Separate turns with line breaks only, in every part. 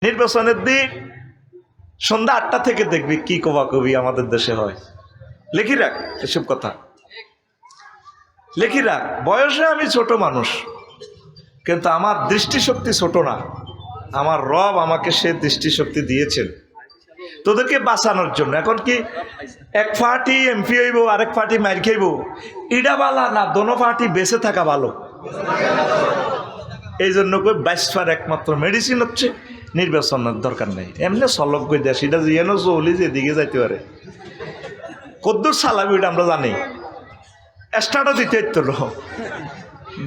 নির্বাচনের দিন সন্ধ্যা 8টা থেকে দেখবি কি কবাকবি আমাদের দেশে হয়। লিখি রাখ এসব কথা, লিখি রাখ। বয়সে আমি ছোট মানুষ, কিন্তু আমার দৃষ্টিশক্তি ছোট না। আমার রব আমাকে সে দৃষ্টিশক্তি দিয়েছেন তোদেরকে বাঁচানোর জন্য। এখন কি এক পার্টি এমপি হইব, আরেক পার্টি মার খাইব, ইডা বালা না দোনো পার্টি বেঁচে থাকা ভালো। এই জন্য কই বাইশবার একমাত্র মেডিসিন হচ্ছে নির্বাচনের দরকার নেই। এমনি সলক কই দেয় সেটা যেন চলি যেদিকে যাইতে পারে, কদ্দুর চালাবি এটা আমরা জানি। স্টার্টও দিতে হইতো না,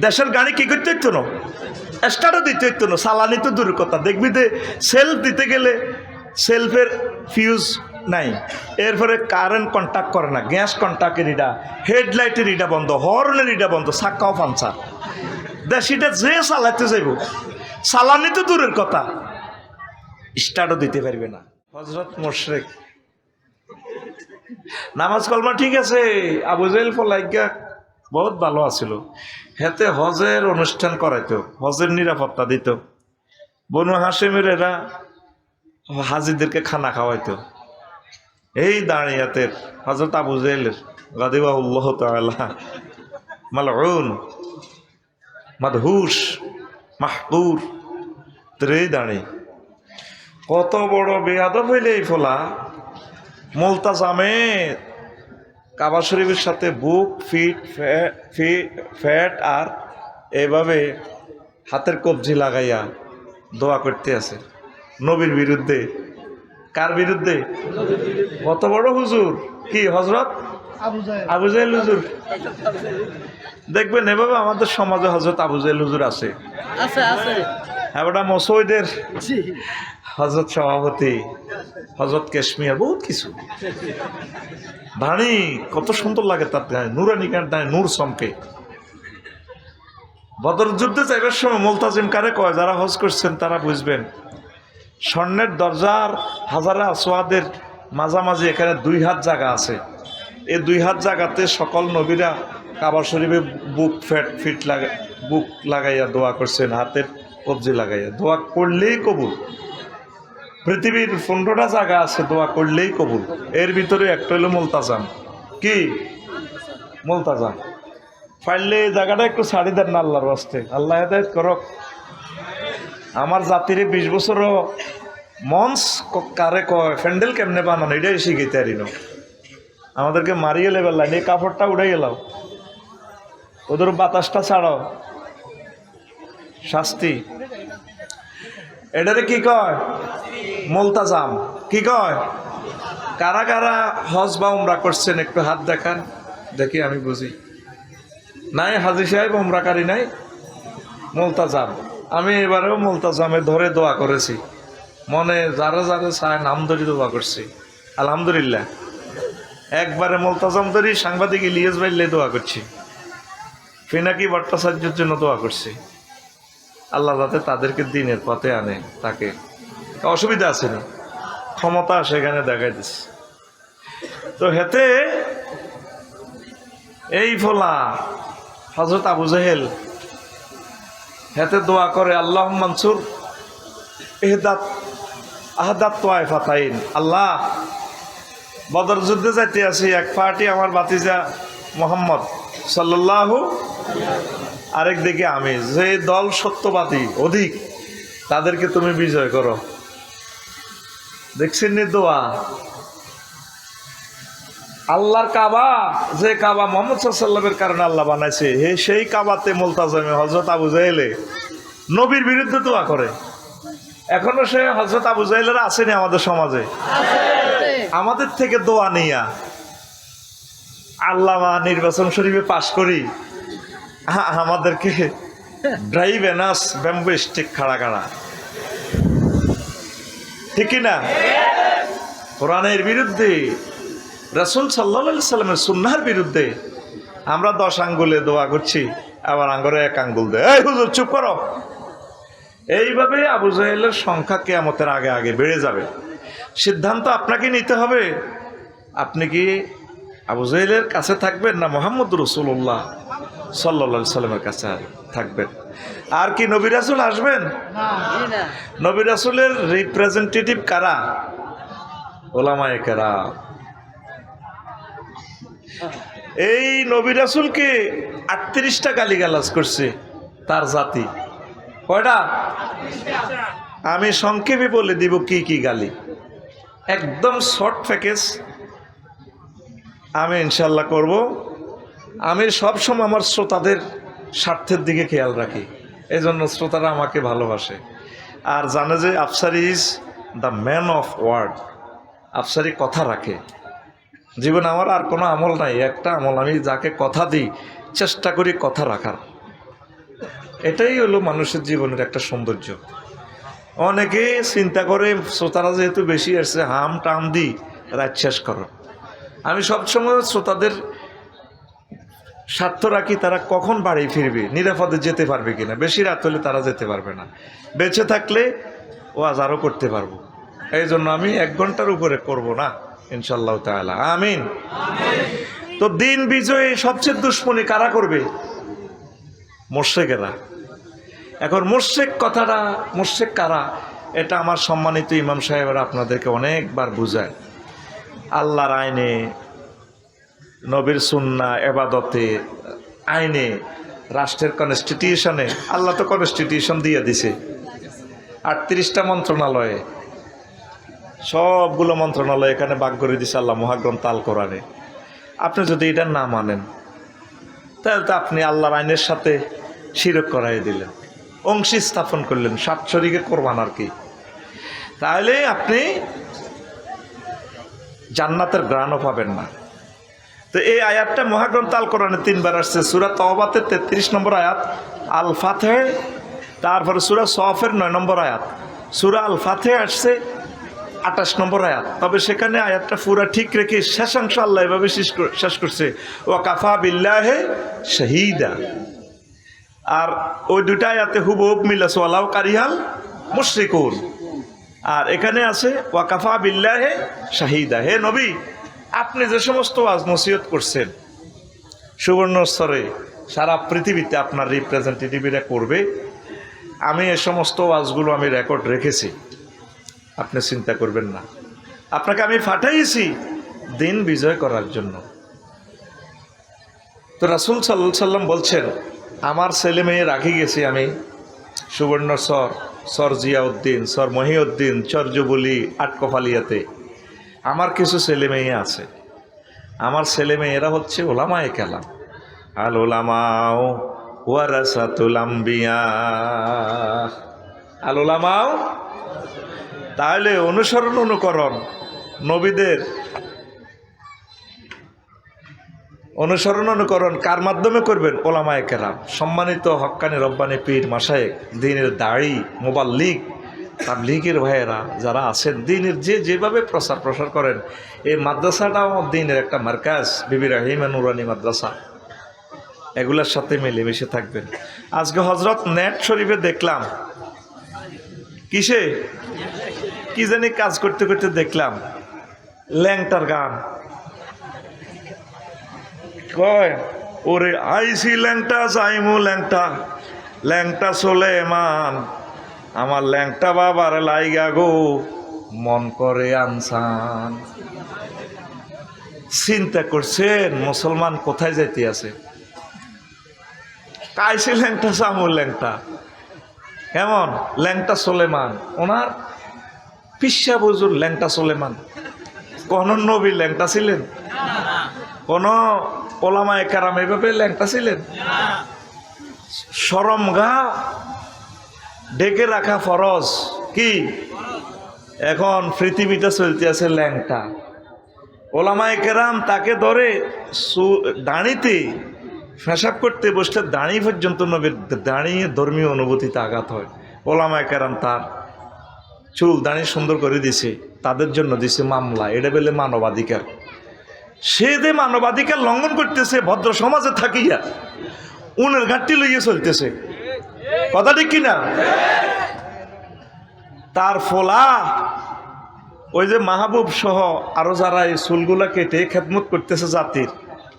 দেশের গাড়ি কি করতে হইতো না, স্টার্টও দিতে হইতো না। চালানি তো দূরের কথা, দেখবি যে সেলফ দিতে গেলে সেলফের ফিউজ নাই, এরপরে কারেন্ট কন্ট্যাক্ট করে না, গ্যাস কন্ট্যাক্টের ইটা, হেডলাইটের ইটা বন্ধ, হর্নের ইটা বন্ধ, চাক্কাও পাঞ্চার। দেশিটা যে চালাইতে যাইব, চালানি তো দূরের কথা, স্টার্টও দিতে পারবে না। হযরত মোশরেক নামাজ কলমা ঠিক আছে, আবু জাহেল ফলাইগা বহুত ভালো আছিল। হেতে হজের অনুষ্ঠান করাইতো, হজের নিরাপত্তা দিত। বনু হাশেমের এরা হাজিদেরকে খানা খাওয়াইতো। এই দাঁড়িয়াতের হযরত আবু জাহেলের গাদিবাহুল্লাহ তাআলা মালউন মাদহুশ মাহকুর, এই দাঁড়ি কত বড় বেয়াদব হইলে এই ফলা মুলতাজামে কাবা শরীফের সাথে বুক ফ্যাট আর এভাবে হাতের কবজি লাগাইয়া দোয়া করতে আছে নবীর বিরুদ্ধে। কার বিরুদ্ধে? কত বড় হুজুর, কি হযরত আবু জাহেল হুজুর। দেখবেন এভাবে আমাদের সমাজে হযরত আবু জাহেল হুজুর আছে। এবারটা মসজিদের হযরত সভাপতি, হযরত কাশ্মীর, বহুত কিছু ভারী, কত সুন্দর লাগে তার গায়ে, নুরানি গায়ে নূর চমকে। বদর যুদ্ধে যাইবার সময় মুলতাজিম কারে কয়, যারা হজ করছেন তারা বুঝবেন। স্বর্ণের দরজার হাজারে আসওয়াদের মাঝামাঝি এখানে 2 হাত জায়গা আছে। এই 2 হাত জায়গাতে সকল নবীরা কাবা শরীফে বুক লাগাইয়া দোয়া করছেন, হাতের কবজি লাগাইয়া দোয়া করলেই কবুল। পৃথিবীর 15টা জায়গা আছে দোয়া করলেই কবুল, এর ভিতরে একটা হলো মুলতাজাম। কি মুলতাজাম? পারলে এই জায়গাটা একটু ছাড়ি দেন না আল্লাহর ওয়াস্তে, আল্লাহ হেদায়েত করক। আমার জাতিরে 20 বছরও মঞ্চ কারে কয়, প্যান্ডেল কেমনে বানানো এটাই শিখাইতে পারি না। আমাদেরকে মারিয়ে লেবেল লাইন, এই কাপড়টা উড়ে গেলাম, ওদের বাতাসটা ছাড়াও, শাস্তি। এটারে কি কয়? মুলতাজাম। কি কয়? কারা কারা হজ বা উমরা করছেন একটু হাত দেখান দেখি, আমি বুঝি। নাই হাজী সাহেব উমরাকারী নাই? মুলতাজাম। আমি এবারেও মুলতাজামে ধরে দোয়া করেছি, মনে যারা যারা চায় নাম ধরে দোয়া করছি, আলহামদুলিল্লাহ। একবারে মুলতাজাম ধরি সাংবাদিক ইলিয়াস ভাইলে দোয়া করছি, ফিনাকি ভট্টাচার্যের জন্য দোয়া করছি, আল্লাহ যাতে তাদেরকে দিনের পথে আনে। তাকে অসুবিধা আছে না, ক্ষমতা সেখানে দেখাই দিচ্ছে। তো হেতে এই ফলা হযরত আবু জাহেল হেতে দোয়া করে, আল্লাহ মানসুর আহদাত তোয়াইফাতাইন। আল্লাহ বদর যুদ্ধে যাইতে আছি, এক পার্টি আমার ভাতিজা মুহাম্মদ সাল্লাল্লাহু, আরেক দিকে আমি, যে দল সত্যবাদী অধিক তাদেরকে তুমি বিজয় করো। দেখছেন নি দোয়া? আল্লাহর কাবা, যে কাবা মুহাম্মদ সাল্লাল্লাহু আলাইহি ওয়াসাল্লামের কারণে আল্লাহ বানাইছে, সেই কাবাতে মুলতাজামে হযরত আবু জাহেলে নবীর বিরুদ্ধে দোয়া করে। এখনো সে হযরত আবু জাহেলেরা আসেনি আমাদের সমাজে, আমাদের থেকে দোয়া নিয়া আল্লাহ নির্বাচন শরীফে পাশ করি, আমাদেরকে ড্রাইভ এনাস ব্যাম্বু স্টিক খাড়া খাড়া, ঠিক কিনা? কোরআনের বিরুদ্ধে, রাসূল সাল্লাল্লাহু আলাইহি সাল্লামের সুন্নাহর বিরুদ্ধে আমরা 10 আঙ্গুলে দোয়া করছি, আবার আঙ্গুলে 1 আঙ্গুল দেয়। এই হুজুর চুপ করো। এইভাবে আবু জাহেলের সংখ্যা কিয়ামতের আগে আগে বেড়ে যাবে। সিদ্ধান্ত আপনাকে নিতে হবে, আপনি কি আবু জাহেলের কাছে থাকবেন না মুহাম্মদ রাসূলুল্লাহ সাল্লাল্লাহু আলাইহি সাল্লামের কাছে থাকবেন। আর কি নবী রাসূল আসবেন? নবী রাসূলের রিপ্রেজেন্টেটিভ কারা? ওলামায়ে কেরাম। এই নবী রাসূলকে 38টা গালিগালাজ করছে তার জাতি। কয়টা? আমি সংক্ষেপে বলে দিব কি কি গালি, একদম শর্ট প্যাকেজ আমি ইনশাল্লাহ করব। আমি সবসময় আমার শ্রোতাদের স্বার্থের দিকে খেয়াল রাখি, এই জন্য শ্রোতারা আমাকে ভালোবাসে আর জানে যে Afsari is the man of word. Afsari কথা রাখে। জীবনে আমার আর কোনো আমল নাই, একটা আমল, আমি যাকে কথা দিই চেষ্টা করি কথা রাখার। এটাই হলো মানুষের জীবনের একটা সৌন্দর্য। অনেকে চিন্তা করে শ্রোতারা যেহেতু বেশি আসছে হাম টাম দিই রাত শেষ করো। আমি সবসময় শ্রোতাদের স্বার্থ রাখি, তারা কখন বাড়ি ফিরবে, নিরাপদে যেতে পারবে কিনা। বেশি রাত হলে তারা যেতে পারবে না, বেঁচে থাকলে ওয়াজ আরও করতে পারবো। এই জন্য আমি 1 ঘন্টার উপরে করব না ইনশাআল্লাহ তাআলা। আমিন। তো দিন বিজয়ী সবচেয়ে দুশ্মনী কারা করবে? মুশরিকেরা। এখন মুশরিক কথাটা, মুশরিক কারা, এটা আমার সম্মানিত ইমাম সাহেবরা আপনাদেরকে অনেকবার বুঝায়। আল্লাহর আইনে, নবীর সুন্নাহ, ইবাদতে, আইনে, রাষ্ট্রের কনস্টিটিউশনে, আল্লাহ তো কনস্টিটিউশন দিয়ে দিছে 38টা মন্ত্রণালয়ে, সবগুলো মন্ত্রণালয় এখানে ভাগ করে দিছে আল্লাহ মহাগ্রন্থ আল কোরআনে। আপনি যদি এটা না মানেন তাহলে তো আপনি আল্লাহর আইনের সাথে শিরক করাই দিলেন, অংশী স্থাপন করলেন, 7 শরীকে কোরবান আর কি। তাহলে আপনি জান্নাতের গ্রাণও পাবেন না। তো এই আয়াতটা মহাগ্রন্থ আল কোরআনে 3 বার আসছে। সূরা তাওবাতে 33 নম্বর আয়াত, আল ফাতহে, তারপরে সূরা সফের 9 নম্বর আয়াত, সূরা আল ফাতহে আসছে 28 নম্বর আয়াত। তবে সেখানে আয়াতটা পুরা ঠিক রেখে শেষাংশ আল্লাহ এভাবে শেষ করছে, ওয়া কাফা বিল্লাহি শাহীদা। আর ওই 2টা আয়াতে হুবহুব মিল আছে, ওয়ালাউ কারিহাল মুশরিকুন। আর এখানে আছে ওয়া কাফা বিল্লাহি শাহীদা। হে নবী, আপনি যে সমস্ত ওয়াজ নসিহত করছেন সুবর্ণস্তরে সারা পৃথিবীতে আপনার রিপ্রেজেন্টেটিভরা করবে, আমি এ সমস্ত ওয়াজগুলো আমি রেকর্ড রেখেছি, আপনি চিন্তা করবেন না। আপনাকে আমি পাঠাইছি দিন বিজয় করার জন্য। তো রাসূল সাল্লাল্লাহু আলাইহি সাল্লাম বলছেন, আমার ছেলে মেয়ে রাখি গেছি আমি সুবর্ণচর, সর জিয়াউদ্দিন, সর মহিউদ্দিন, চর যুবলি, আটকফালিয়াতে। আমার কিছু ছেলে মেয়ে আছে, আমার ছেলে মেয়েরা হচ্ছে ওলামায়ে কেরাম। আল উলামাউ ওয়ারাসাতুল আম্বিয়া। আল উলামাউ, তাহলে অনুসরণ অনুকরণ নবীদের অনুসরণ অনুকরণ কার মাধ্যমে করবেন? ওলামায়ে কেরাম, সম্মানিত হক্কানি রব্বানি পীর মাশায়েখ, দ্বীনের দাড়ি, মুবাল্লিগ, তাবলীগের ভাইয়েরা যারা আছেন, দ্বীনের যেভাবে প্রসার করেন। এই মাদ্রাসাটাও দ্বীনের একটা মার্কাজ, বিবি রাহিমা নুরানি মাদ্রাসা, এগুলোর সাথে মিলেমিশে থাকবেন। আজকে হযরত নেট শরীফে দেখলাম, কিসে কি জানি কাজ করতে করতে দেখলাম ল্যাংটার গান। কয় ওরে আইসি ল্যাংটা যাইমু ল্যাংটা, ল্যাংটা সুলেমান, আমার ল্যাংটা বাবার লাইগা গো মন করে আনসান। চিন্তা করছেন মুসলমান কোথায় যাইতে আছে? কাইসি ল্যাংটা সামু ল্যাংটা, কেমন ল্যাংটা সুলেমান, ওনার পিসা বুজুর ল্যাংটা সুলেমান। কোন নবী ল্যাংটা ছিলেন? কোন ওলামায়ে কেরাম এভাবে ল্যাংটা ছিলেন? শরমগা ঢেকে রাখা ফরজ কি? এখন পৃথিবীটা চলতে আছে ল্যাংটা। ওলামায়ে কেরাম তাকে ধরে দাঁড়িতে পেশাব করতে বসলে দাঁড়িয়ে পর্যন্ত নবীর দাঁড়িয়ে ধর্মীয় অনুভূতিতে আঘাত হয়। ওলামায়ে কেরাম তার চুল দাঁড়িয়ে সুন্দর করে দিছে, তাদের জন্য দিছে মামলা। এটা বলে মানবাধিকার। সে যে মানবাধিকার লঙ্ঘন করতেছে ভদ্র সমাজে থাকিয়া, উনের ঘাটতি লইয়ে চলতেছে। কথা ঠিক কিনা? তার ফলা ওই যে মাহবুব সহ আরো যারা এই চুলগুলা কেটে খেদমত করতেছে জাতির,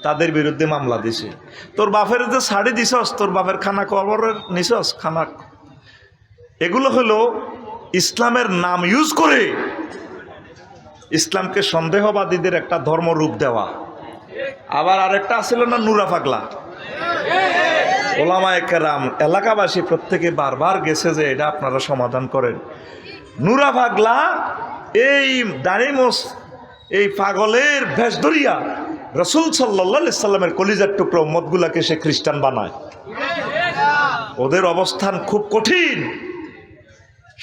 তাদের বিরুদ্ধে মামলা দিছে। তোর বাপের যে শাড়ি দিছস, তোর বাপের খানা কবরের নিছস খানা, এগুলো হলো ইসলামের নাম ইউজ করে ইসলামকে সন্দেহবাদীদের একটা ধর্মরূপ দেওয়া। আবার আরেকটা আছিল না নুরা পাগলা, ওলামায়ে কেরাম এলাকাবাসী প্রত্যেকে বারবার গেছে যে এটা আপনারা সমাধান করেন। নুরা পাগলা এই দাড়িমোস এই পাগলের ভেষ ধরিয়া রাসূল সাল্লাল্লাহু আলাইহি সাল্লামের কলিজার টুকরো উম্মতগুলাকে সে খ্রিস্টান বানায়। ওদের অবস্থান খুব কঠিন।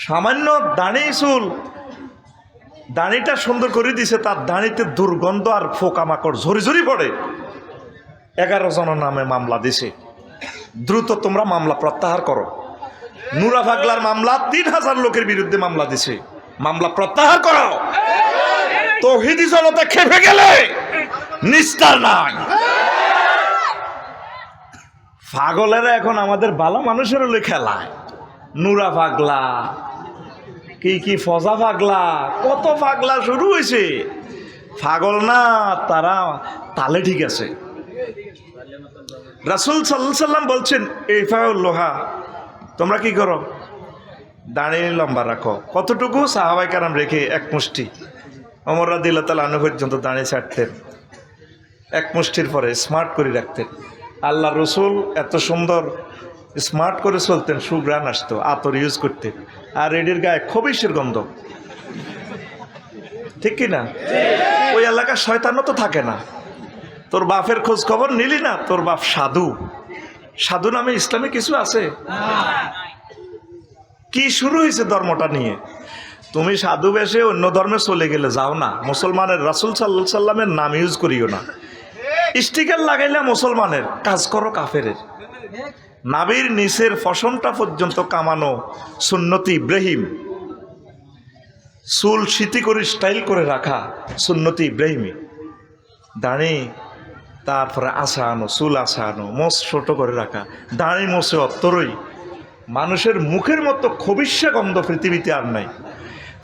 সামান্য দাড়ি চুল, দাড়িটা সুন্দর করে দিছে, তার দাড়িতে দুর্গন্ধ আর পোকামাকড় ঝরি ঝরি পড়ে। 11 জনের নামে মামলা দিছে। দ্রুত তোমরা মামলা প্রত্যাহার করো। নুরা পাগলার মামলা 3000 লোকের বিরুদ্ধে মামলা দিছে, মামলা প্রত্যাহার করো। তৌহিদি জনতা খেপে গেলে নিস্তার নাই। পাগলেরা এখন আমাদের ভালো মানুষের হলে খেলায়। নুরা পাগলা, কি ফজা পাগলা, কত পাগলা শুরু হয়েছে। পাগল না, তারা তালে ঠিক আছে। রাসূল সাল্লাল্লাহু আলাইহি সাল্লাম বলছেন, ইরফাউল লোহা, তোমরা কি করো? দাঁড়িয়ে লম্বা রাখো। কতটুকু? সাহাবায়ে কেরাম রেখে 1 মুষ্টি। ওমর রাদিয়াল্লাহু তাআলা আনহু পর্যন্ত দাঁড়িয়ে ছাড়তেন, 1 মুষ্টির পরে স্মার্ট করে রাখতেন। আল্লাহ রসুল এত সুন্দর স্মার্ট করে চলতেন, সুঘ্রাণ আসতো, আতর ইউজ করতেন। আর এটির গায়ে খবিশের গন্ধ, ঠিক কি না? ওই এলাকার শয়তানও তো থাকে না। তোর বাপের খোঁজ খবর নিলি না? তোর বাপ সাধু, সাধু নামে ইসলামে কিছু আছে? কি শুরু হয়েছে ধর্মটা নিয়ে? তুমি সাধু বেশে অন্য ধর্মে চলে গেলে যাও না, মুসলমানের রাসূল সাল্লাল্লাহু আলাইহি সাল্লামের নাম ইউজ করিও না। স্টিকার লাগাইলে মুসলমানের, কাজ করো কাফেরের। নাবির নিচের ফসনটা পর্যন্ত কামানো সুন্নতি ইব্রাহিম, চুল সিতি করে স্টাইল করে রাখা সুন্নতি ইব্রাহিমি, দাঁড়ি তারপরে আশা আনো, চুল আশা আনো, মোষ ছোট করে রাখা, দাঁড়ি মোষে অত্তরই। মানুষের মুখের মতো খবিষ্যা গন্ধ পৃথিবীতে আর নাই।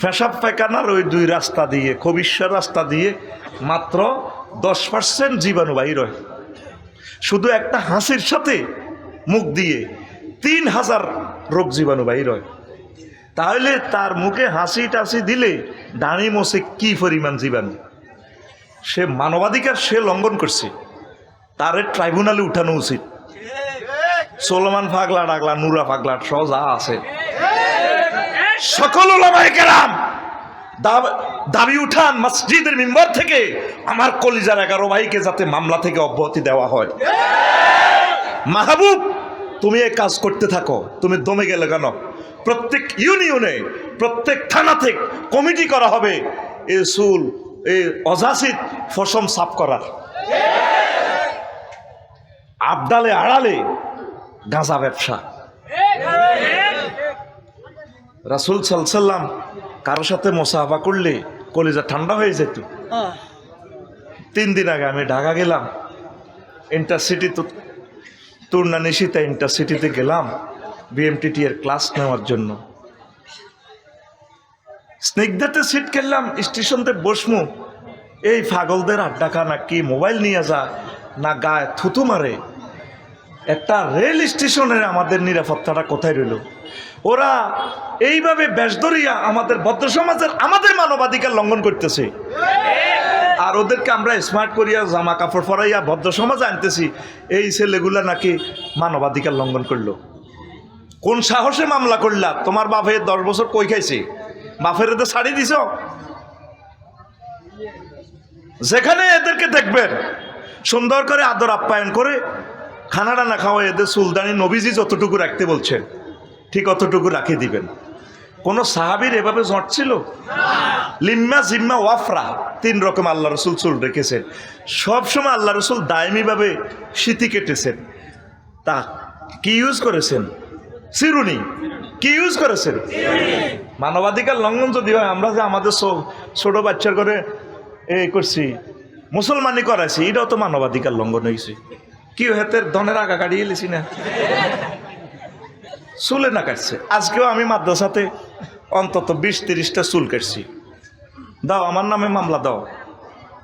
পেশাব পায়খানার ওই 2 রাস্তা দিয়ে, খবিষ্যার রাস্তা দিয়ে মাত্র 10% জীবাণু বাহির হয়। শুধু একটা হাসির সাথে মুখ দিয়ে 3000 রোগ জীবাণু বাহির হয়। তাহলে তার মুখে হাসি টাসি দিলে দাঁড়ি মোষে কি পরিমাণ জীবাণু! সে মানবাধিকার সে লঙ্ঘন করছে, তারে ট্রাইব্যুনালে উঠানো উচিত। সোলোমান পাগলা ডাগলা, নুরা পাগলা সহ যা আছে সকল উলামায়ে কেরাম দাবি উঠান মসজিদের মিম্বর থেকে, আমার কলিজার 11 ভাইকে যাতে মামলা থেকে অব্যাহতি দেওয়া হয়। মাহবুব, তুমি এই কাজ করতে থাকো। তুমি দমে গেলে কেন? প্রত্যেক ইউনিয়নে, প্রত্যেক থানাতে কমিটি করা হবে এই চুল, এই অযাচিত ফসম সাফ করার। আবডালে আড়ালে গাঁজা ব্যবসা। রাসূল সাল্লাল্লাহু আলাইহি সাল্লাম কারোর সাথে মুসাফা করলে কলিজা ঠান্ডা হয়ে যেত। 3 দিন আগে আমি ঢাকা গেলাম, ইন্টারসিটি তো তুর্না নিশিতা ইন্টারসিটিতে গেলাম বিএমটিটি এর ক্লাস নেওয়ার জন্য। স্নিগ্ধাতে সিট খেললাম, স্টেশনতে বসমু, এই পাগলদের আড্ডাখানা কি মোবাইল নিয়ে যা না গায়ে থুতু মারে। একটা রেল স্টেশনের আমাদের নিরাপত্তাটা কোথায় রইল? ওরা এইভাবে বেশ ধরিয়া আমাদের ভদ্র সমাজের, আমাদের মানবাধিকার লঙ্ঘন করতেছে। আর ওদেরকে আমরা স্মার্ট করিয়া জামা কাপড় পরাইয়া ভদ্র সমাজে আনতেছি। এই ছেলেগুলা নাকি মানবাধিকার লঙ্ঘন করলো। কোন সাহসে মামলা করলা? তোমার বাপে 10 বছর কই খাইছে? বাপের এদের ছাড়ি দিছ? যেখানে এদেরকে দেখবেন সুন্দর করে আদর আপ্যায়ন করে খানাটা না খাওয়া, এদের সুলতানি নবীজি যতটুকু রাখতে বলছেন ঠিক অতটুকু রাখে দিবেন। কোন সাহাবীর এভাবে জট ছিল? লিম্মা জিম্মা ওয়াফরা 3 রকম আল্লাহ রসুল চুল রেখেছেন। সবসময় আল্লাহ রসুল দায়মিভাবে স্মৃতি কেটেছেন। তা কি ইউজ করেছেন? চিরুনি। কি ইউজ করেছেন? মানবাধিকার লঙ্ঘন যদি হয়, আমরা যে আমাদের ছোট বাচ্চার করে এই করছি, মুসলমানি করাইছি, এটাও তো মানবাধিকার লঙ্ঘন হয়েছে। কি হাতের ধনের আগা কাটিয়ে এলেছি না, চুলে না কাটছে। আজকেও আমি মাদ্রাসাতে অন্তত 20-30টা চুল কাটছি। দাও, আমার নামে মামলা দাও।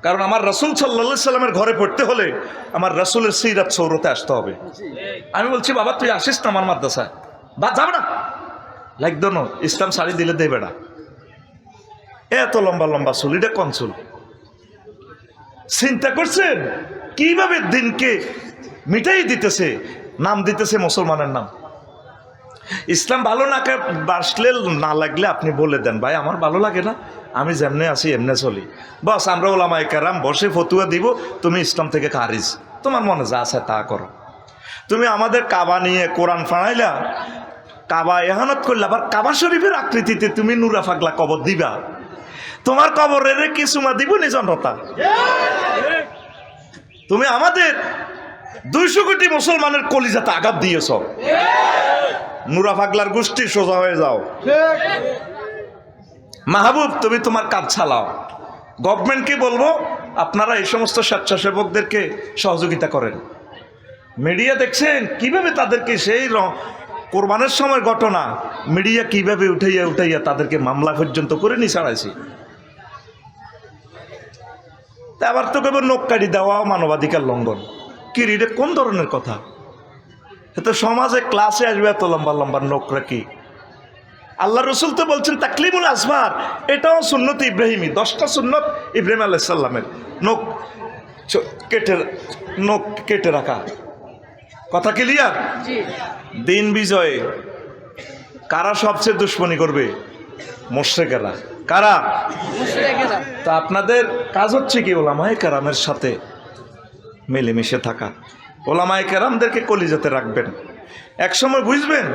কারণ আমার রাসূল সাল্লাল্লাহু আলাইহি সাল্লামের ঘরে পড়তে হলে আমার রাসূলের সিরাত সৌরতে আসতে হবে। আমি বলছি বাবা তুই আসিস না আমার মাদ্রাসায়, বা যাবে না লাগতো না, ইসলাম শাড়ি দিলে দেবে না, এত লম্বা লম্বা চুল, এটা কোন চুল? চিন্তা করছেন কিভাবে দিনকে মিটাই দিতেছে, নাম দিতেছে মুসলমানের নাম। ইসলাম ভালো না বাসলে না লাগলে আপনি বলে দেন ভাই আমার ভালো লাগে না, আমি যেমনে আছি এমনে চলি, বস আমরা ওলামায়ে কেরাম বসে ফতুয়া দিব, তুমি ইসলাম থেকে খারিজ, তোমার মনে যা আছে তা করো। তুমি আমাদের কাবা নিয়ে কোরআন ফাড়াইলা, কাবা এহানত করলে, আবার কাবা শরীফের আকৃতিতে তুমি নুরা ফাগলা কবর দিবা, তোমার কবরের কিছুমা দিব নিজনতা। তুমি আমাদের 200 কোটি মুসলমানের কলিজাতে আঘাত দিয়েছ, নুরা ফাগলার গোষ্ঠী সোজা হয়ে যাও। মাহবুব তুমি তোমার কাজ চালাও, গভর্নমেন্টকে বলবো আপনারা এই সমস্ত স্বেচ্ছাসেবকদেরকে সহযোগিতা করেন। মিডিয়া দেখছেন কিভাবে তাদেরকে সেই কোরবানের সময় ঘটনা মিডিয়া কিভাবে উঠাইয়া উঠাইয়া তাদেরকে মামলা পর্যন্ত করে নিয়ে ছাড়াইছি। তা আবার তো কেবল নখ কাটি দেওয়া মানবাধিকার লঙ্ঘন, কি এটা কোন ধরনের কথা? এত সমাজে ক্লাসে আসবে এত লম্বা লম্বা নখ রাখি। আল্লাহ রসুল তো বলছেন তাকলিমুল আসফার, এটাও সুন্নত ইব্রাহিমী, 10টা সুন্নত ইব্রাহিম আলাইহিস সালামের, নখ কেটে রাখা। কথা ক্লিয়ার? দিন বিজয়ে কারা সবচেয়ে দুশ্মনী করবে? মুশরিকেরা। কারা? তা আপনাদের কাজ হচ্ছে কি? ওলামায়ে কেরামের সাথে মিলেমিশে থাকা, ওলামায়ে কেরামদেরকে কলিজাতে রাখবেন। একসময় বুঝবেন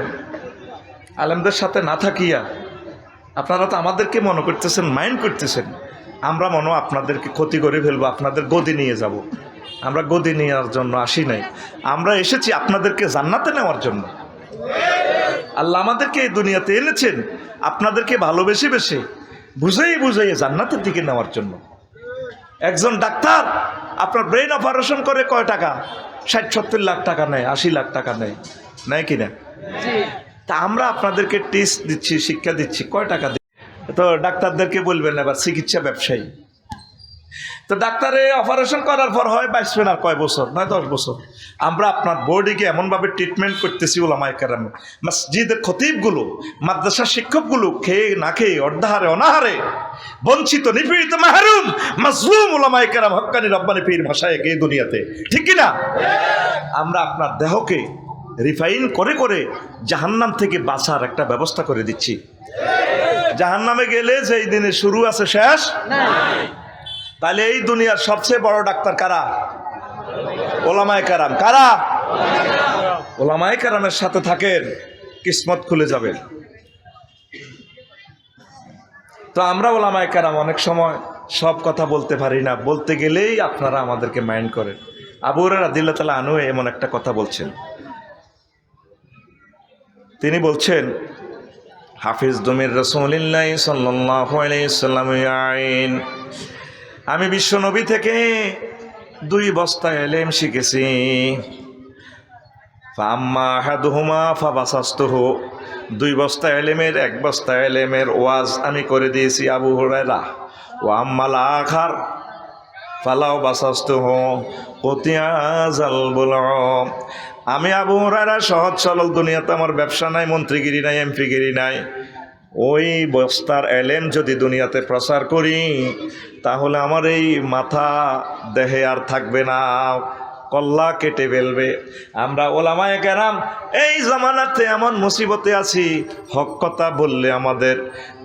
আলেমদের সাথে না থাকিয়া আপনারা তো আমাদেরকে মনে করতেছেন, মাইন্ড করতেছেন, আমরা মনে আপনাদেরকে ক্ষতি করে ফেলবো, আপনাদের গদি নিয়ে যাব। আমরা গদি নেওয়ার জন্য আসি নাই, আমরা এসেছি আপনাদেরকে জান্নাতে নেওয়ার জন্য। আল্লাহ আমাদেরকে এই দুনিয়াতে এনেছেন আপনাদেরকে ভালোবেসে বেসে বুঝাইয়ে জান্নাতের দিকে নেওয়ার জন্য। একজন ডাক্তার আপনার ব্রেন অপারেশন করে কয় টাকা? 60-70 লাখ টাকা নেয়, 80 লাখ টাকা নেয়, নেয় কিনা? তা আমরা আপনাদেরকে টেস্ট দিচ্ছি, শিক্ষা দিচ্ছি, কয় টাকা দিচ্ছি? তো ডাক্তারদেরকে বলবেন এবার চিকিৎসা ব্যবসায়ী। তো ডাক্তারে অপারেশন করার পর হয় বাঁচবেন আর কয় বছর? নয় 10 বছর। আমরা আপনার বডিকে এমনভাবে ট্রিটমেন্ট করতেছি, ওলামায়ে কেরাম, মসজিদের খতিবগুলো, মাদ্রাসার শিক্ষকগুলো খেয়ে না খেয়ে, অর্ধাহারে অনাহারে, বঞ্চিত, নিপীড়িত, মাহরুম, মাজলুম ওলামায়ে কেরাম, হক্কানি রব্বানি পীর মাশায়েখ এই দুনিয়াতে, ঠিক কিনা? আমরা আপনার দেহকে রিফাইন করে করে জাহান্নাম থেকে বাঁচার একটা ব্যবস্থা করে দিচ্ছি। জাহান্নামে গেলে যেই দিনে শুরু আছে শেষ নাই। তাহলে এই দুনিয়ার সবচেয়ে বড় ডাক্তার কারা? ওলামায়ে কেরাম। কারা? ওলামায়ে কেরামের সাথে থাকেন, কিসমত খুলে যাবে। তো আমরা ওলামায়ে কেরাম অনেক সময় সব কথা বলতে পারি না, বলতে গেলেই আপনারা আমাদেরকে মাইন্ড করেন। আবু হুরায়রা রাদিয়াল্লাহু তাআলা আনহু এমন একটা কথা বলছেন, তিনি বলছেন হাফিজ দুমির রাসূলিল্লাহ সাল্লাল্লাহু আলাইহি ওয়াসাল্লাম আইন, আমি বিশ্ব নবী থেকে 2 বস্তা ইলম শিখেছি। ফাম্মা আহাদুহুমা ফাবাসাসতুহু, 2 বস্তা ইলমের 1 বস্তা ইলমের ওয়াজ আমি করে দিয়েছি আবু হুরায়রা। ওয়া আম্মাল আখার ফালাও বাসাসতুহু কুতিয়াজাল বুলউম, আমি আবু হুরায়রা সহজ সরল, দুনিয়াতে আমার ব্যবসা নাই, মন্ত্রীগিরি নাই, এমপিগিরি নাই। ওই বস্তার এলেম যদি দুনিয়াতে প্রচার করি তাহলে আমার এই মাথা দেহে আর থাকবে না, কল্লা কেটে ফেলবে। আমরা ওলামায়ে কেরাম এই জামানাতে এমন মুসিবতে আছি, হক কথা বললে আমাদের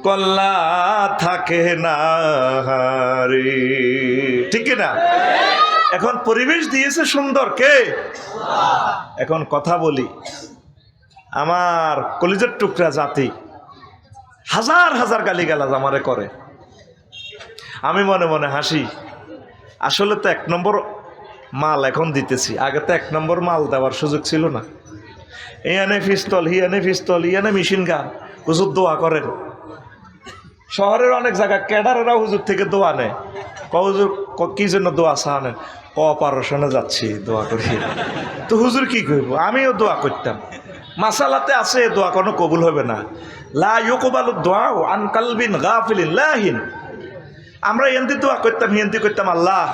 কল্লা থাকে না রে, ঠিক না? এখন পরিবেশ দিয়েছে সুন্দর কে? এখন কথা বলি, আমার কলিজার টুকরা জাতি হাজার হাজার গালিগালাজ আমারে করে, আমি মনে মনে হাসি। আসলে তো 1 নম্বর মাল এখন দিতেছি, আগে তো 1 নম্বর মাল দেওয়ার সুযোগ ছিল না। ইয়ানে পিস্তল, হিয়ানে পিস্তল, ইয়ানে মেশিন গান, হুজুর দোয়া করেন। শহরের অনেক জায়গায় ক্যাডারেরা হুজুর থেকে দোয়া নেয়, হুজুর কি জন্য দোয়া চাহানেন? অপারেশনে যাচ্ছি, দোয়া করি। তো হুজুর কি করবো? আমিও দোয়া করতাম। মাসালাতে আছে দোয়া কোনো কবুল হবে না। লা ইউকবালু দুআ আন কালবিন গাফিলিন লাহিন, আমরা এনতি দোয়া করতাম হিন্দি করতাম, আল্লাহ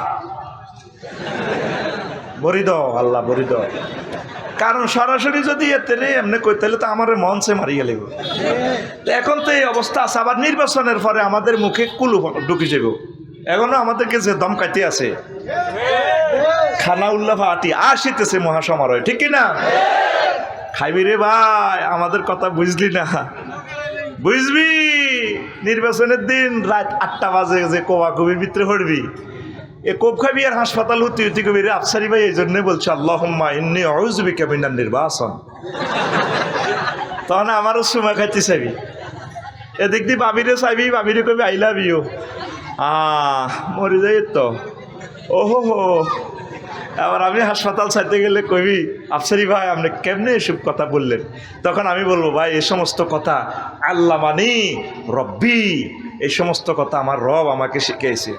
বরি দাও, আল্লাহ বরি দাও। কারণ সরাসরি যদি এতে এমনি কই তাহলে তো আমার মঞ্চে মারিয়ে লাগবে। এখন তো এই অবস্থা আছে, আবার নির্বাচনের পরে আমাদের মুখে কুলু ঢুকে যাব। এখনো আমাদেরকে যে দমকাইতে আছে খানা উল্লাহ আটি আসিতেছে মহাসমারোহ, ঠিক কিনা? খাইবি রে ভাই, আমাদের কথা বুঝলি না? বুঝবি নির্বাচনের দিন রাত 8টা বাজে যে কোবা কবির ভিতরে হড়বি, এ কোপ খাবি আর হাসপাতাল হতে হতে কবি রে আফসারি ভাই এই জন্যই বলছে আল্লাহুম্মা ইন্নী আউযু বিকা মিনান নির্বাচন। তখন আমারও সুমা খাইতে চাইবি, এদিক দিয়ে বাবিরে চাইবি, বাবিরে কবি আই লাভ ইউ, মরে যাই তো ওহো হো। আবার আমি হাসপাতাল চাইতে গেলে কবি আফসারি ভাই আপনি কেমনে এসব কথা বললেন? তখন আমি বলবো ভাই এই সমস্ত কথা আল্লাহ মানি রব্বি, এই সমস্ত কথা আমার রব আমাকে শিখিয়েছে,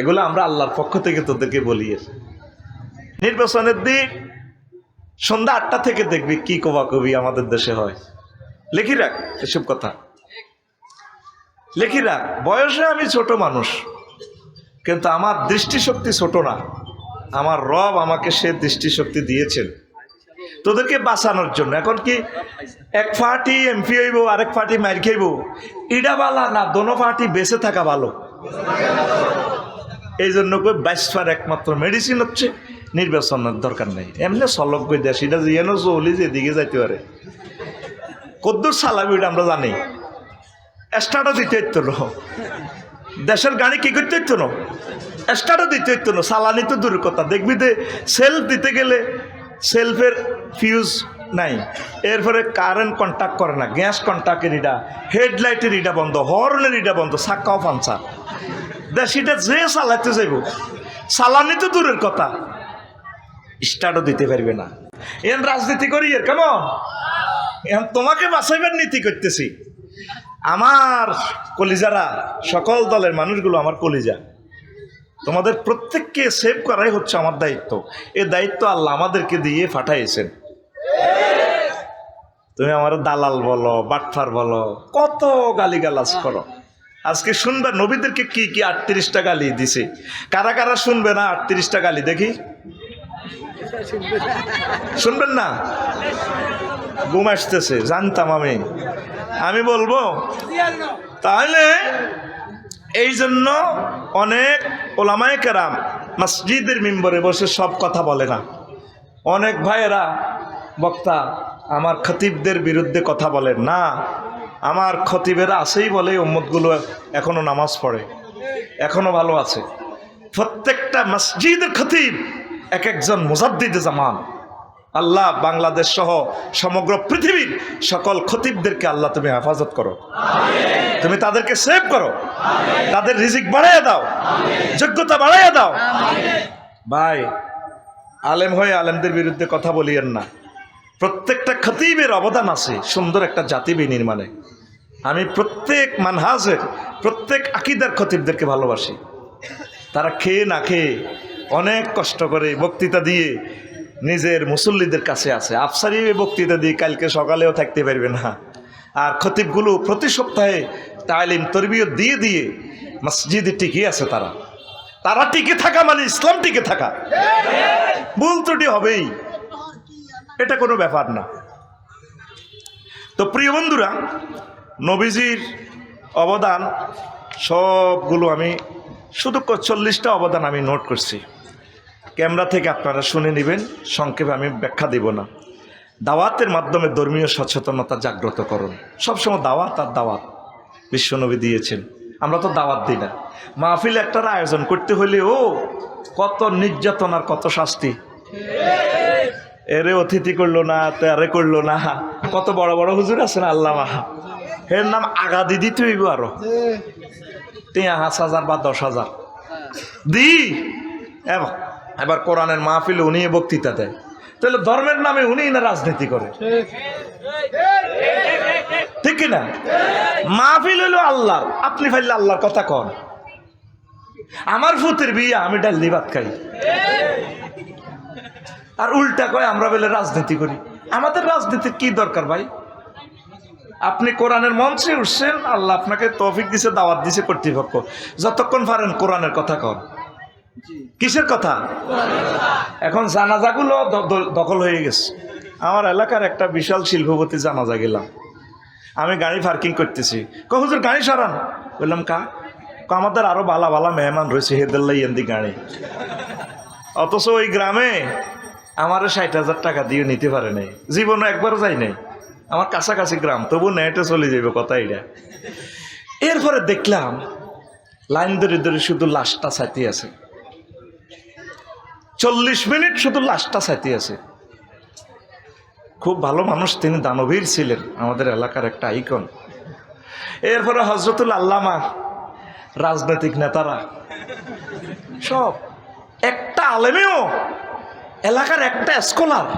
এগুলো আমরা আল্লাহর পক্ষ থেকে তোদেরকে বলি। নির্বাচনের দিন সন্ধ্যা 8টা থেকে দেখবি কি কবি আমাদের দেশে হয়। লিখি রাখ এসব কথা, লিখি রাখ। বয়সে আমি ছোট মানুষ, কিন্তু আমার দৃষ্টিশক্তি ছোট না। আমার রব আমাকে সে দৃষ্টিশক্তি দিয়েছেন তোদেরকে বাঁচানোর জন্য। এখন কি এক পার্টি এমপি হইব আরেক পার্টি মার খাইব, ইডা বালা না, দোনো পার্টি বেঁচে থাকা ভালো। এই জন্য বাঁচবার একমাত্র মেডিসিন হচ্ছে নির্বাচনের দরকার নেই। এমনি সলক গই দেশ এটা যেন চলি যেদিকে যাইতে পারে। কদ্দুর চালাবি ওইটা আমরা জানি। স্টার্টও দিতে হইতো না, দেশের গাড়ি কি করতে হইতো না, স্টার্টও দিতে হইতো না। চালানি তো দূরের কথা, দেখবি যে সেলফ দিতে গেলে সেলফের ফিউজ নাই, এরপরে কারেন্ট কন্ট্যাক্ট করে না, গ্যাস কন্ট্যাক্টের ইটা, হেডলাইটের ইটা বন্ধ, হর্নের ইটা বন্ধ, চাক্কাও পাঞ্চার। দেশিটা যে চালাইতে যাইব, চালানি তো দূরের কথা, স্টার্টও দিতে পারবে না। এখন রাজনীতি করি এর কেমন, এখন তোমাকে বাঁচাইবার নীতি করতেছি। আমার কলিজারা, সকল দলের মানুষগুলো আমার কলিজা, তোমাদের প্রত্যেককে সেভ করাই হচ্ছে আমার দায়িত্ব। এই দায়িত্ব আল্লাহ আমাদেরকে দিয়ে পাঠাইছেন। তুমি আমার দালাল বলো, বাটফার বলো, কত গালিগালাজ করো। আজকে শুনবে নবীদেরকে কি কি 38টা গালি দিছে, কারা কারা শুনবে না 38টা গালি? দেখি শুনবেন না? ঘুম আসতেছে জানতাম আমি বলবো। তাহলে এই জন্য অনেক ওলামায়ে কেরাম মসজিদের মিম্বরে বসে সব কথা বলে না। অনেক ভাইয়েরা বক্তা আমার খতিবদের বিরুদ্ধে কথা বলেন না। আমার খতিবেরা আছেই বলে উম্মতগুলো এখনো নামাজ পড়ে, এখনো ভালো আছে। প্রত্যেকটা মসজিদের খতিব এক একজন মুজাদ্দিদে জামান। আল্লাহ বাংলাদেশ সহ সমগ্র পৃথিবীর সকল খতিবদেরকে আল্লাহ তুমি হেফাজত করো, তুমি তাদেরকে সেভ করো, তাদের রিজিক বাড়াইয়া দাও, যোগ্যতা বাড়াইয়া দাও। ভাই আলেম হয়ে আলেমদের বিরুদ্ধে কথা বলিয়েন না। প্রত্যেকটা খতিবের অবদান আছে সুন্দর একটা জাতি বিনির্মাণে। আমি প্রত্যেক মানহাজের, প্রত্যেক আকিদার খতিবদেরকে ভালোবাসি। তারা খেয়ে না খেয়ে অনেক কষ্ট করে বক্তৃতা দিয়ে নিজের মুসল্লিদের কাছে আছে। আফসারি বক্তৃতা দিয়ে কালকে সকালেও থাকতে পারবে না। আর খতিবগুলো প্রতি সপ্তাহে তালিম তরবিয়ত দিয়ে দিয়ে মসজিদে টিকে আছে। তারা টিকে থাকা মানে ইসলাম টিকে থাকা। ভুল ত্রুটি হবেই, এটা কোনো ব্যাপার না। তো প্রিয় বন্ধুরা, নবীজির অবদান সবগুলো আমি শুধু 40টা অবদান আমি নোট করছি। ক্যামেরা থেকে আপনারা শুনে নেবেন, সংক্ষেপে আমি ব্যাখ্যা দেব না। দাওয়াতের মাধ্যমে ধর্মীয় সচেতনতা জাগ্রত করুন। সবসময় দাওয়াত আর দাওয়াত বিশ্বনবী দিয়েছেন, আমরা তো দাওয়াত দিই না। মাহফিল একটার আয়োজন করতে হলে কত নির্যাতন আর কত শাস্তি। এরে অতিথি করলো না, তারে করলো না, কত বড় বড় হুজুর আছেন আল্লামা, এর নাম আগা দিদি তুইব আরো 5,000 বা 10,000 দি। এবার কোরআনের মাহফিলে উনি বক্তৃতা দেয়, তাহলে ধর্মের নামে উনি না রাজনীতি করে, ঠিক কিনা? মাহফিল হইল আল্লাহর, আপনি ফাইলে আল্লাহর কথা কন। আমার ফুতের বিয়ে, আমি ডাল দিয়ে ভাত খাই, আর উল্টা কয় আমরা বলে রাজনীতি করি। আমাদের রাজনীতির কি দরকার ভাই? আপনি কোরআনের মঞ্চে উঠছেন, আল্লাহ আপনাকে তৌফিক দিছে, দাওয়াত দিছে কর্তৃপক্ষ, যতক্ষণ পারেন কোরআনের কথা কন। কিসের কথা? এখন জানাজাগুলো দখল হয়ে গেছে। আমার এলাকার একটা বিশাল শিল্পপতি জানাজা গেলাম, আমি গাড়ি পার্কিং করতেছি, হুজুর গাড়ি সরান। বললাম কা? আমাদের আরো বালা বালা মেহমান রয়েছে, হেদেল্লাই এন্দি গাড়ি। অথচ ওই গ্রামে আমার 60,000 টাকা দিয়ে নিতে পারে নাই, জীবনে একবারও যাই নাই। আমার কাছাকাছি গ্রাম, তবু নেটে চলে যাবে কথা এটা। এরপরে দেখলাম লাইন ধরে ধরে শুধু লাশটা ছাতি আছে, 40 মিনিট শুধু লাশটা ছাতি আছে। খুব ভালো মানুষ, তিনি দানবীর ছিলেন, আমাদের এলাকার একটা আইকন। এরপরে হজরতুল আল্লামা, রাজনৈতিক নেতারা সব, একটা আলেমেও, এলাকার একটা স্কলার।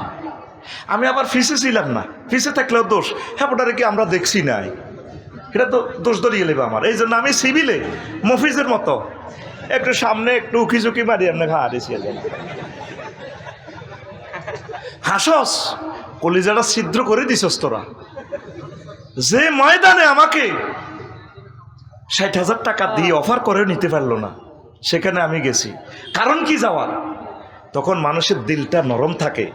আমি আবার ফিসে ছিলাম না, ফিসে থাকলেও দোষ, হ্যাঁ ওটারে কি আমরা দেখছি নাই, এটা তো দোষ ধরিয়ে নেবে আমার। এই জন্য আমি সিভিলে মফিজের মতো একটু সামনে একটু উকি ঝুঁকি মারি, এমনি হারিয়েছি। হাসস, কলিজাটা ছিদ্র করে দিছস তোরা। যে ময়দানে আমাকে 60,000 টাকা দিয়ে অফার করে নিতে পারলো না, সেখানে আমি গেছি। কারণ কি যাওয়ার? তখন মানুষের দিলটা নরম থাকে।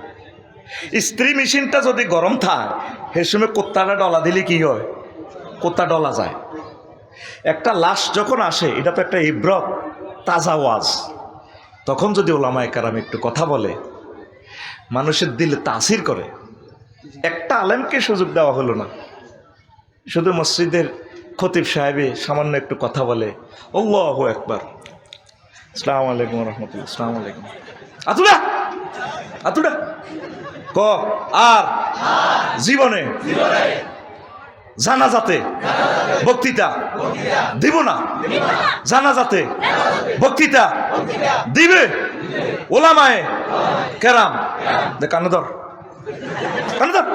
স্ত্রী মেশিনটা যদি গরম থাকে, সে সময় কোত্তাটা ডলা দিলে কি হয়? কোত্তা ডলা যায়। একটা লাশ যখন আসে, এটা তো একটা ইব্রত, তাজা ওয়াজ। তখন যদি ওলামায়ে কেরাম একটু কথা বলে, মানুষের দিলে তাসির করে। একটা আলেমকে সুযোগ দেওয়া হলো না, শুধু মসজিদের খতিব সাহেবে সামান্য একটু কথা বলে, আল্লাহু আকবার, আসসালামু আলাইকুম রহমতুল্লাহ, আসসালামু আলাইকুম, আতুডা আতুডা ক। আর জীবনে জানাজাতে বক্তৃতা দিব না, জানাজাতে বক্তৃতা দিবে ওলামায়ে কেরাম। কানে ধর, কানে ধর।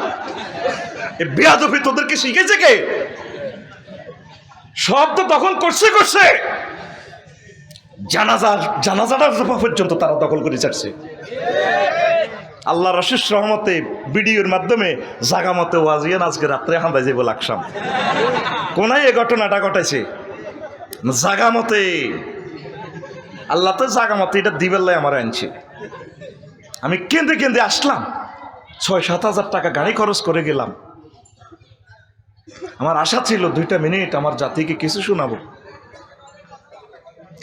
এ বেয়াদবি তোদেরকে শিখেছে কে? সব তো দখল করছে জানাজাটা পর্যন্ত তারা দখল করে ছাড়ছে। আল্লাহ রশিস রহমতে ভিডিওর মাধ্যমে জাগা মতে ওয়াজিয়ান আজকে রাত্রে হাঁদাই যাবো লাগসাম। কোনায় এই ঘটনাটা ঘটাইছে জাগা মতে। আল্লাহ তো জাগা মতে এটা দিবেল্লাই আমার আনছে। আমি কেঁদে কেঁদে আসলাম, 6-7 হাজার টাকা গাড়ি খরচ করে গেলাম। আমার আশা ছিল 2টা মিনিট আমার জাতিকে কিছু শোনাবো।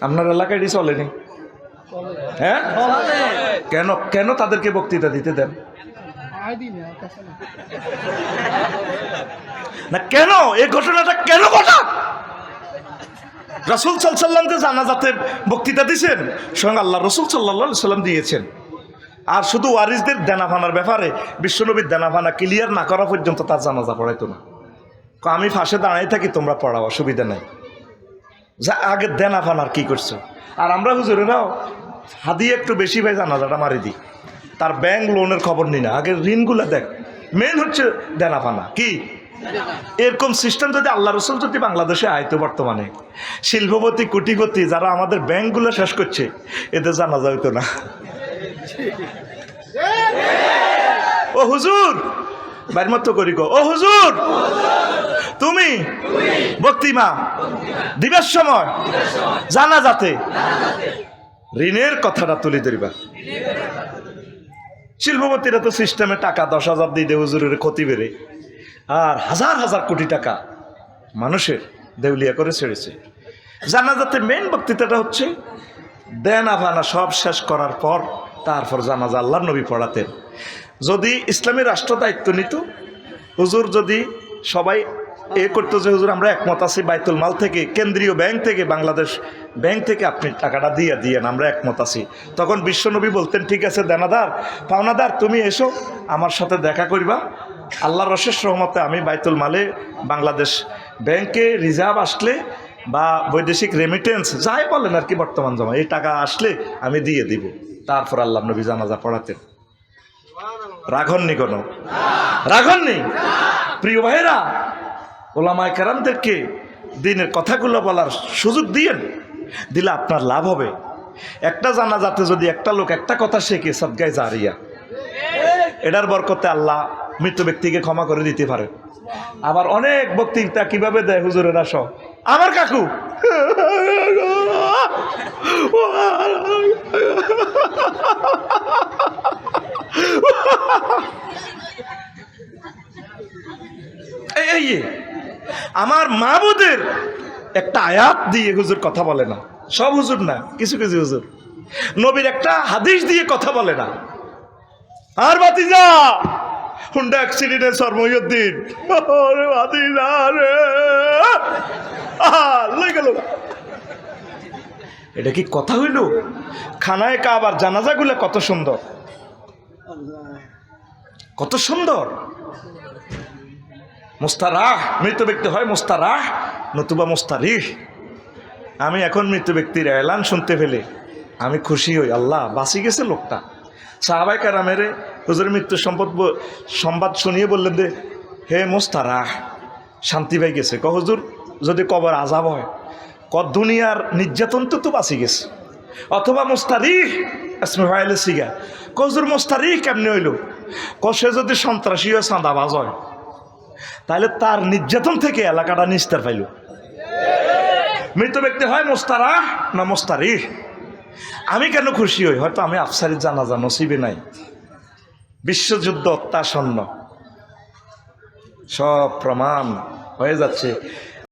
আপনার এলাকায় এটি চলেনি? হ্যাঁ, কেন কেন তাদেরকে বক্তৃতা দিতে দেন না? কেন এই ঘটনাটা কেন ঘটা? রাসূল সাল্লাল্লাহু আলাইহি ওয়াসাল্লাম যে জানাজাতে বক্তৃতা দিয়েছেন, স্বয়ং আল্লাহ রাসূল সাল্লাল্লাহু আলাইহি ওয়াসাল্লাম দিয়েছেন। আর শুধু ওয়ারিসদের দেনাফানার ব্যাপারে বিশ্বনবীর দেনাফানা ক্লিয়ার না করা পর্যন্ত তার জানাজা পড়াইতো না। আমি ফাঁসে দাঁড়াই থাকি, তোমরা পড়াও, অসুবিধা নাই। যা আগে দেনাফানার কি করছো? আর আমরা হুজুরেরাও হাদিয়ে একটু বেশি ভাই জানাজাটা মারি দিই, তার ব্যাংক লোনের খবর নি না, আগে ঋণগুলো দেখ। মেন হচ্ছে দেনাফানা কি। এরকম সিস্টেম যদি আল্লাহ রসুল যদি বাংলাদেশে আয়তো, বর্তমানে শিল্পপতি কোটিপতি যারা আমাদের ব্যাংকগুলো শেষ করছে, এদের জানাজা হইতো না। ও হুজুর, বাইর মতো করি গো, ও হুজুর তুমি বক্তিমা দিবের সময় জানাজাতে ঋণের কথাটা তুলে ধরিবা। শিল্পপতিরা তো সিস্টেমে টাকা 10,000 দিয়ে দেয় হুজুরের ক্ষতি বেড়ে, আর হাজার হাজার কোটি টাকা মানুষের দেউলিয়া করে ছেড়েছে। জানাজাতে মেন বক্তৃতাটা হচ্ছে দেনা ভানা সব শেষ করার পর তারপর জানাজা আল্লাহর নবী পড়াতেন। যদি ইসলামী রাষ্ট্র দায়িত্ব নিত, হুজুর যদি সবাই করতো যে হুজুর আমরা একমত আছি, বাইতুল মাল থেকে, কেন্দ্রীয় ব্যাংক থেকে, বাংলাদেশ ব্যাংক থেকে আপনি টাকাটা দিয়েন, আমরা একমত আছি, তখন বিশ্বনবী বলতেন ঠিক আছে দেনাদার পাওনাদার তুমি এসো আমার সাথে দেখা করিবা, আল্লাহর অশেষ রহমতে আমি বাইতুল মালে বাংলাদেশ ব্যাংকে রিজার্ভ আসলে বা বৈদেশিক রেমিটেন্স যাই বলেন আর কি, বর্তমান জমা এই টাকা আসলে আমি দিয়ে দিব। তারপর আল্লাহ নবী জানাজা পড়াতেন। রাঘননি কোনো রাঘননি। প্রিয় ভাইরা, ওলামায়ে কেরামদেরকে দিনের কথাগুলো বলার সুযোগ দিলে আপনার লাভ হবে। একটা জানাজাতে যদি একটা লোক একটা কথা শেখে, সাদগায়ে জারিয়া, এটার বরকতে আল্লাহ মৃত ব্যক্তিকে ক্ষমা করে দিতে পারে। আবার অনেক বক্তৃতা কিভাবে দেয় হুজুরেরা সব আমার কাকু এই আমার মাহবুদের একটা আয়াত দিয়ে হুজুর কথা বলে না, সব হুজুর না, কিছু কিছু হুজুর নবীর একটা হাদিস দিয়ে কথা বলে না। আর ভাতিজা হুন্ডা অ্যাক্সিডেন্টে সরমইউদ্দিন ওরে ভাতিজা রে লই গেল। এটা কি কথা হইল? খানায় কাবার জানাজাগুলো কত সুন্দর, কত সুন্দর। মুস্তারাহ, মৃত ব্যক্তি হয় মুস্তারাহ নতুবা মুস্তারিহ। আমি এখন মৃত ব্যক্তির এলান শুনতে পেলে আমি খুশি হই, আল্লাহ বাঁচি গেছে লোকটা। সাহাবাই কারামের হুজুরের মৃত্যু সংবাদ শুনিয়ে বললেন যে হে মুস্তারাহ, শান্তি পাই গেছে। হুজুর যদি কবর আজাব হয়, দুনিয়ার নির্যাতন তো বাঁচি গেছে। অথবা মুস্তারিহ আসমাইলে সিগা, হুজুর মুস্তারিহ কেমনে হইল? সে যদি সন্ত্রাসী হয়, চাঁদাবাজ হয়, তাহলে তার নির্যাতন থেকে এলাকাটা নিস্তার পাইল। মৃত ব্যক্তি হয় মুস্তারাহ না মুস্তারিহ? আমি কেন খুশি হই? হয়তো আমি আফসারির জানাজা নসিবে নাই, বিশ্বযুদ্ধ অত্যাসন্ন, সব প্রমাণ হয়ে যাচ্ছে।